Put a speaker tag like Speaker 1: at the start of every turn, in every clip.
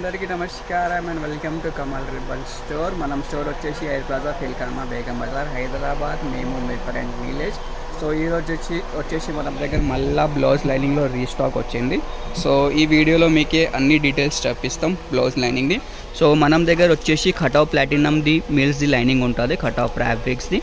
Speaker 1: అందరికీ నమస్కారం and welcome to Kamal rebel store. మనం స్టోర్ వచ్చేసి ఎయిర్ ప్లాజా ఫిల్కర్మా బేగం బజార్ హైదరాబాద్. మేము మిర్పర్ అండ్ విలేజ్. సో ఈరోజు వచ్చేసి మన దగ్గర మళ్ళీ బ్లౌజ్ లైనింగ్లో రీస్టాక్ వచ్చింది. సో ఈ వీడియోలో మీకే అన్ని డీటెయిల్స్ చెప్పిస్తాం బ్లౌజ్ లైనింగ్ది. సో మనం దగ్గర వచ్చేసి కటాఫ్ ప్లాటినమ్ది మిల్స్ది లైనింగ్ ఉంటుంది, కటాఫ్ ఫ్యాబ్రిక్స్ది.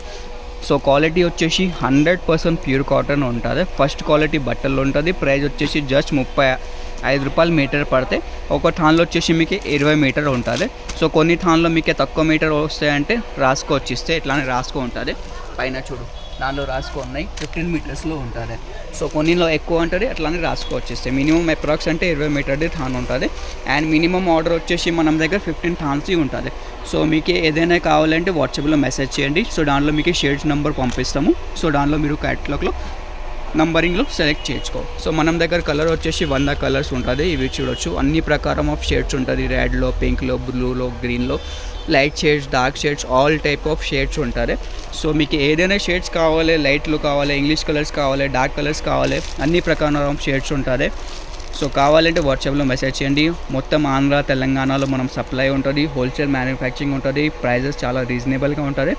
Speaker 1: సో క్వాలిటీ వచ్చేసి 100% ప్యూర్ కాటన్ ఉంటుంది. ఫస్ట్ క్వాలిటీ బట్టలు ఉంటుంది. ప్రైస్ వచ్చేసి జస్ట్ 35 రూపాయలు మీటర్ పడితే ఒక థాన్లో వచ్చేసి మీకు 20 మీటర్ ఉంటుంది. సో కొన్ని థాన్లో మీకు తక్కువ మీటర్ వస్తాయంటే రాసుకోవచ్చు, ఇస్తే ఇట్లానే రాసుకో ఉంటుంది. పైన చూడు దానిలో రాసుకో ఉన్నాయి 15 మీటర్స్లో ఉంటుంది. సో కొన్నిలో ఎక్కువ ఉంటుంది, అట్లానే రాసుకోవచ్చు ఇస్తే. మినిమం అప్రాక్స్ అంటే 20 మీటర్ది థాన్ ఉంటుంది. అండ్ మినిమం ఆర్డర్ వచ్చేసి మనం దగ్గర 15 థాన్స్ ఉంటుంది. సో మీకు ఏదైనా కావాలంటే వాట్సాప్లో మెసేజ్ చేయండి. సో దాంట్లో మీకు షేడ్స్ నెంబర్ పంపిస్తాము. సో దాంట్లో మీరు క్యాటలాగ్లో నంబరింగ్లో సెలెక్ట్ చేసుకో. సో మనం దగ్గర కలర్ వచ్చేసి 100 కలర్స్ ఉంటుంది. ఇవి చూడొచ్చు, అన్ని ప్రకారం ఆఫ్ షేడ్స్ ఉంటుంది. రెడ్లో, పింక్లో, బ్లూలో, గ్రీన్లో, light shades, dark shades, all type of shades ఉంటుంది. సో మీకు ఏదైనా షేడ్స్ కావాలి, లైట్లు కావాలి, ఇంగ్లీష్ కలర్స్ కావాలి, డార్క్ కలర్స్ కావాలి, అన్ని ప్రకారం ఆఫ్ షేడ్స్ ఉంటుంది. సో కావాలంటే వాట్సాప్లో మెసేజ్ చేయండి. మొత్తం ఆంధ్ర తెలంగాణలో మనం సప్లై ఉంటుంది, హోల్సేల్ మ్యానుఫ్యాక్చరింగ్ ఉంటుంది. ప్రైజెస్ చాలా రీజనబుల్గా ఉంటుంది.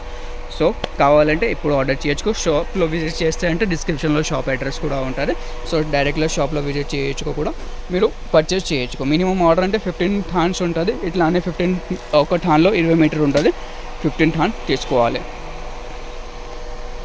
Speaker 1: సో కావాలంటే ఇప్పుడు ఆర్డర్ చేయొచ్చు. షాప్లో విజిట్ చేస్తే అంటే డిస్క్రిప్షన్లో షాప్ అడ్రస్ కూడా ఉంటుంది. సో డైరెక్ట్గా షాప్లో విజిట్ చేయొచ్చు కూడా మీరు పర్చేస్ చేయొచ్చు. మినిమం ఆర్డర్ అంటే 15 థాన్స్ ఉంటుంది. ఇట్లానే 15 ఒక థాన్లో 20 మీటర్ ఉంటుంది. 15 థాన్ తీసుకోవాలి.